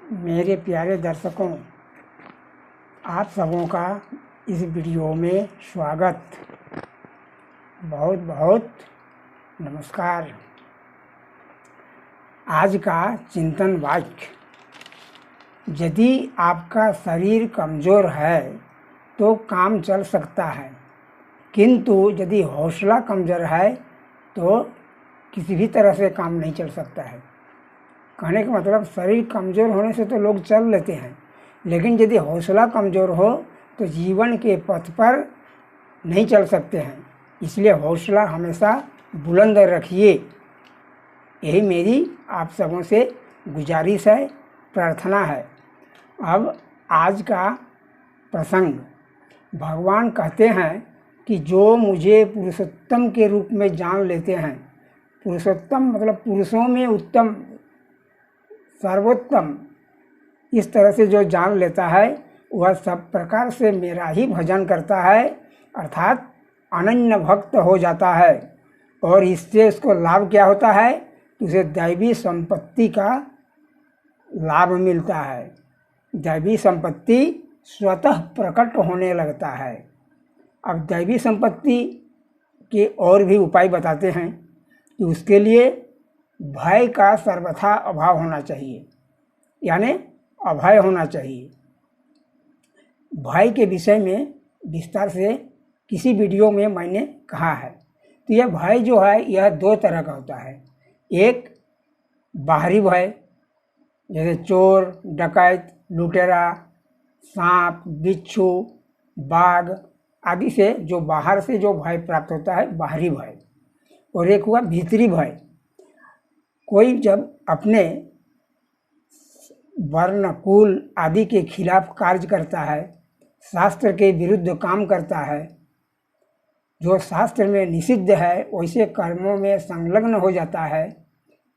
मेरे प्यारे दर्शकों, आप सबों का इस वीडियो में स्वागत। बहुत बहुत नमस्कार। आज का चिंतन वाक्य, यदि आपका शरीर कमज़ोर है तो काम चल सकता है, किंतु यदि हौसला कमज़ोर है तो किसी भी तरह से काम नहीं चल सकता है। कहने का मतलब, शरीर कमज़ोर होने से तो लोग चल लेते हैं, लेकिन यदि हौसला कमज़ोर हो तो जीवन के पथ पर नहीं चल सकते हैं। इसलिए हौसला हमेशा बुलंद रखिए। यही मेरी आप सबों से गुजारिश है, प्रार्थना है। अब आज का प्रसंग, भगवान कहते हैं कि जो मुझे पुरुषोत्तम के रूप में जान लेते हैं, पुरुषोत्तम मतलब पुरुषों में उत्तम, सर्वोत्तम, इस तरह से जो जान लेता है वह सब प्रकार से मेरा ही भजन करता है, अर्थात अनन्य भक्त हो जाता है। और इससे उसको लाभ क्या होता है? उसे दैवी संपत्ति का लाभ मिलता है। दैवी संपत्ति स्वतः प्रकट होने लगता है। अब दैवी संपत्ति के और भी उपाय बताते हैं कि उसके लिए भय का सर्वथा अभाव होना चाहिए, यानी अभय होना चाहिए। भय के विषय में विस्तार से किसी वीडियो में मैंने कहा है। तो यह भय जो है यह दो तरह का होता है। एक बाहरी भय, जैसे चोर, डकैत, लुटेरा, सांप, बिच्छू, बाघ आदि से जो बाहर से जो भय प्राप्त होता है, बाहरी भय। और एक हुआ भीतरी भय। कोई जब अपने वर्ण, कुल आदि के खिलाफ कार्य करता है, शास्त्र के विरुद्ध काम करता है, जो शास्त्र में निषिद्ध है वैसे कर्मों में संलग्न हो जाता है,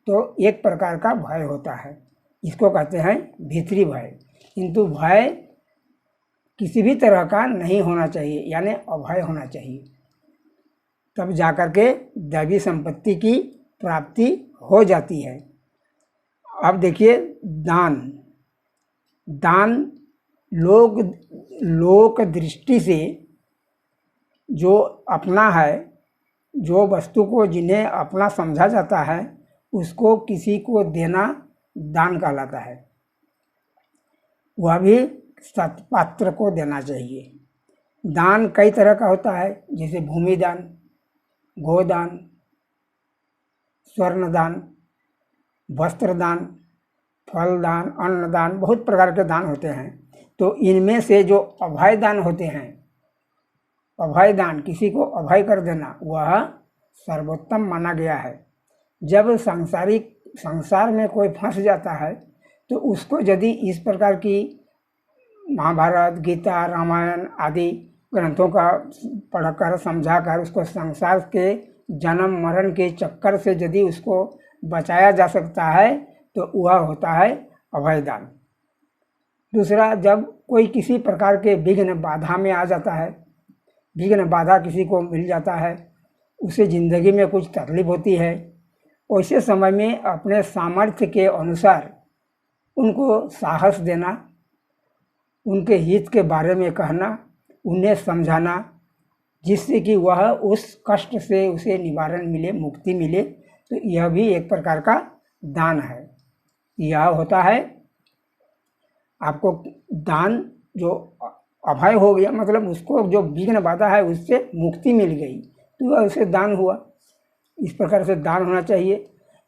तो एक प्रकार का भय होता है। इसको कहते हैं भीतरी भय। किंतु भय किसी भी तरह का नहीं होना चाहिए, यानी अभय होना चाहिए, तब जाकर के दैवी संपत्ति की प्राप्ति हो जाती है। अब देखिए, दान लोक दृष्टि से जो अपना है, जो वस्तु को जिन्हें अपना समझा जाता है, उसको किसी को देना दान कहलाता है। वह भी सत्पात्र को देना चाहिए। दान कई तरह का होता है, जैसे भूमि दान, गोदान, स्वर्ण दान, वस्त्र दान, फल दान, अन्न दान, बहुत प्रकार के दान होते हैं। तो इनमें से जो अभय दान होते हैं, अभय दान, किसी को अभय कर देना, वह सर्वोत्तम माना गया है। जब संसार में कोई फंस जाता है तो उसको यदि इस प्रकार की महाभारत, गीता, रामायण आदि ग्रंथों का पढ़कर समझाकर उसको संसार के जन्म मरण के चक्कर से यदि उसको बचाया जा सकता है तो वह होता है अभय दान। दूसरा, जब कोई किसी प्रकार के विघ्न बाधा में आ जाता है, विघ्न बाधा किसी को मिल जाता है, उसे ज़िंदगी में कुछ तकलीफ होती है, वैसे समय में अपने सामर्थ्य के अनुसार उनको साहस देना, उनके हित के बारे में कहना, उन्हें समझाना, जिससे कि वह उस कष्ट से उसे निवारण मिले, मुक्ति मिले, तो यह भी एक प्रकार का दान है। यह होता है आपको दान, जो अभय हो गया, मतलब उसको जो विघ्न बाधा है उससे मुक्ति मिल गई, तो वह उसे दान हुआ। इस प्रकार से दान होना चाहिए।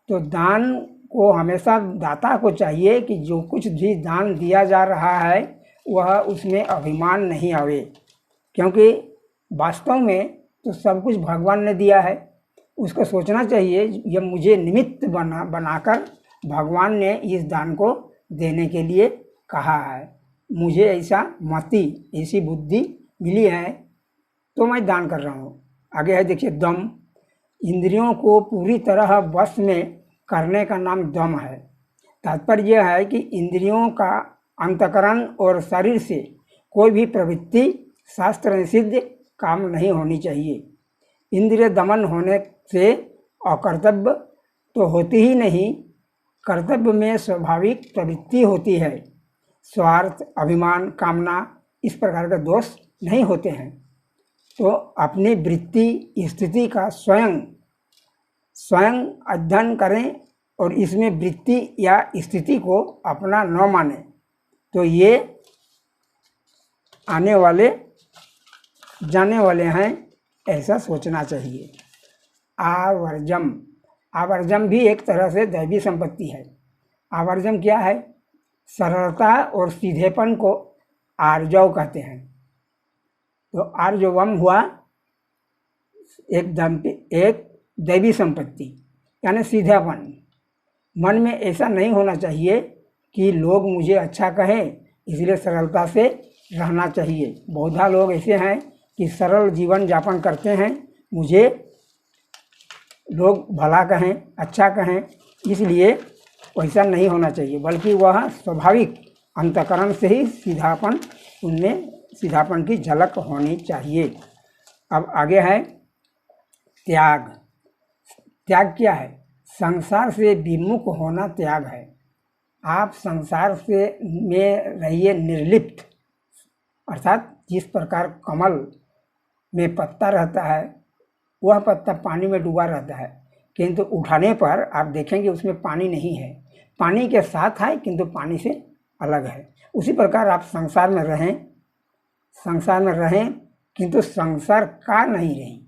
तो दान को हमेशा दाता को चाहिए कि जो कुछ भी दान दिया जा रहा है वह उसमें अभिमान नहीं आवे, क्योंकि वास्तव में तो सब कुछ भगवान ने दिया है। उसको सोचना चाहिए, यह मुझे निमित्त बनाकर भगवान ने इस दान को देने के लिए कहा है, मुझे ऐसा मति, ऐसी बुद्धि मिली है तो मैं दान कर रहा हूँ। आगे है, देखिए, दम। इंद्रियों को पूरी तरह वश में करने का नाम दम है। तात्पर्य यह है कि इंद्रियों का अंतकरण और शरीर से कोई भी प्रवृत्ति शास्त्र निषिद्ध काम नहीं होनी चाहिए। इंद्रिय दमन होने से अकर्तव्य तो होती ही नहीं, कर्तव्य में स्वाभाविक प्रवृत्ति होती है। स्वार्थ, अभिमान, कामना इस प्रकार के दोष नहीं होते हैं। तो अपनी वृत्ति स्थिति का स्वयं अध्ययन करें और इसमें वृत्ति या स्थिति को अपना न माने, तो ये आने वाले जाने वाले हैं, ऐसा सोचना चाहिए। आवर्जम भी एक तरह से दैवी संपत्ति है। आवर्जम क्या है? सरलता और सीधेपन को आर्जव कहते हैं। तो आर्जवम हुआ एक दैवी संपत्ति, यानी सीधापन। मन में ऐसा नहीं होना चाहिए कि लोग मुझे अच्छा कहें, इसलिए सरलता से रहना चाहिए। बहुधा लोग ऐसे हैं कि सरल जीवन यापन करते हैं, मुझे लोग भला कहें, अच्छा कहें, इसलिए वैसा नहीं होना चाहिए, बल्कि वह स्वाभाविक अंतःकरण से ही सीधापन, उनमें सीधापन की झलक होनी चाहिए। अब आगे है त्याग। त्याग क्या है? संसार से विमुख होना त्याग है। आप संसार से में रहिए निर्लिप्त, अर्थात जिस प्रकार कमल में पत्ता रहता है, वह पत्ता पानी में डूबा रहता है, किंतु उठाने पर आप देखेंगे उसमें पानी नहीं है, पानी के साथ है किंतु पानी से अलग है। उसी प्रकार आप संसार में रहें किंतु संसार का नहीं रहें,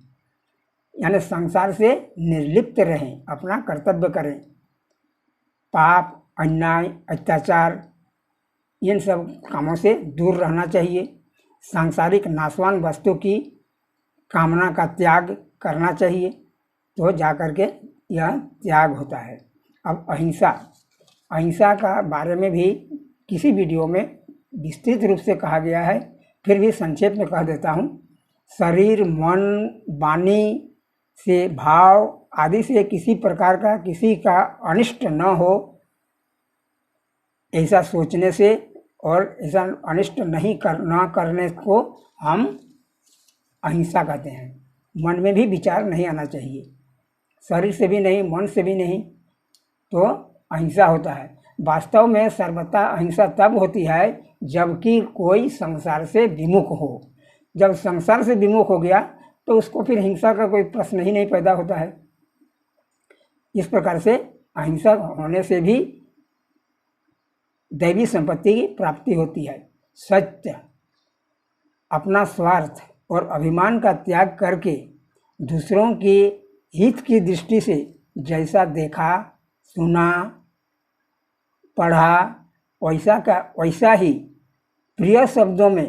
यानी संसार से निर्लिप्त रहें, अपना कर्तव्य करें। पाप, अन्याय, अत्याचार इन सब कामों से दूर रहना चाहिए। सांसारिक नाशवान वस्तु की कामना का त्याग करना चाहिए, तो जाकर के यह त्याग होता है। अब अहिंसा का बारे में भी किसी वीडियो में विस्तृत रूप से कहा गया है, फिर भी संक्षेप में कह देता हूँ। शरीर, मन, वाणी से, भाव आदि से किसी प्रकार का किसी का अनिष्ट न हो, ऐसा सोचने से और ऐसा अनिष्ट न करने को हम अहिंसा कहते हैं। मन में भी विचार नहीं आना चाहिए, शरीर से भी नहीं, मन से भी नहीं, तो अहिंसा होता है। वास्तव में सर्वथा अहिंसा तब होती है जबकि कोई संसार से विमुख हो। जब संसार से विमुख हो गया तो उसको फिर हिंसा का कोई प्रश्न ही नहीं पैदा होता है। इस प्रकार से अहिंसा होने से भी दैवी संपत्ति की प्राप्ति होती है। सत्य, अपना स्वार्थ और अभिमान का त्याग करके दूसरों के हित की दृष्टि से जैसा देखा, सुना, पढ़ा, वैसा ही प्रिय शब्दों में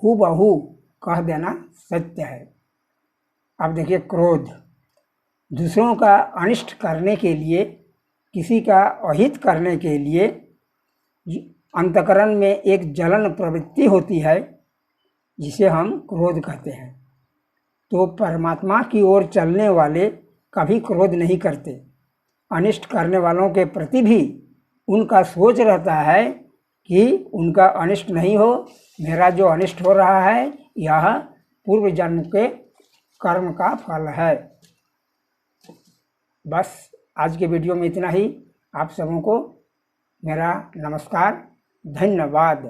हूबहू कह देना सत्य है। अब देखिए क्रोध, दूसरों का अनिष्ट करने के लिए, किसी का अहित करने के लिए अंतःकरण में एक जलन प्रवृत्ति होती है, जिसे हम क्रोध कहते हैं। तो परमात्मा की ओर चलने वाले कभी क्रोध नहीं करते। अनिष्ट करने वालों के प्रति भी उनका सोच रहता है कि उनका अनिष्ट नहीं हो, मेरा जो अनिष्ट हो रहा है यह पूर्व जन्म के कर्म का फल है। बस आज के वीडियो में इतना ही। आप सबों को मेरा नमस्कार, धन्यवाद।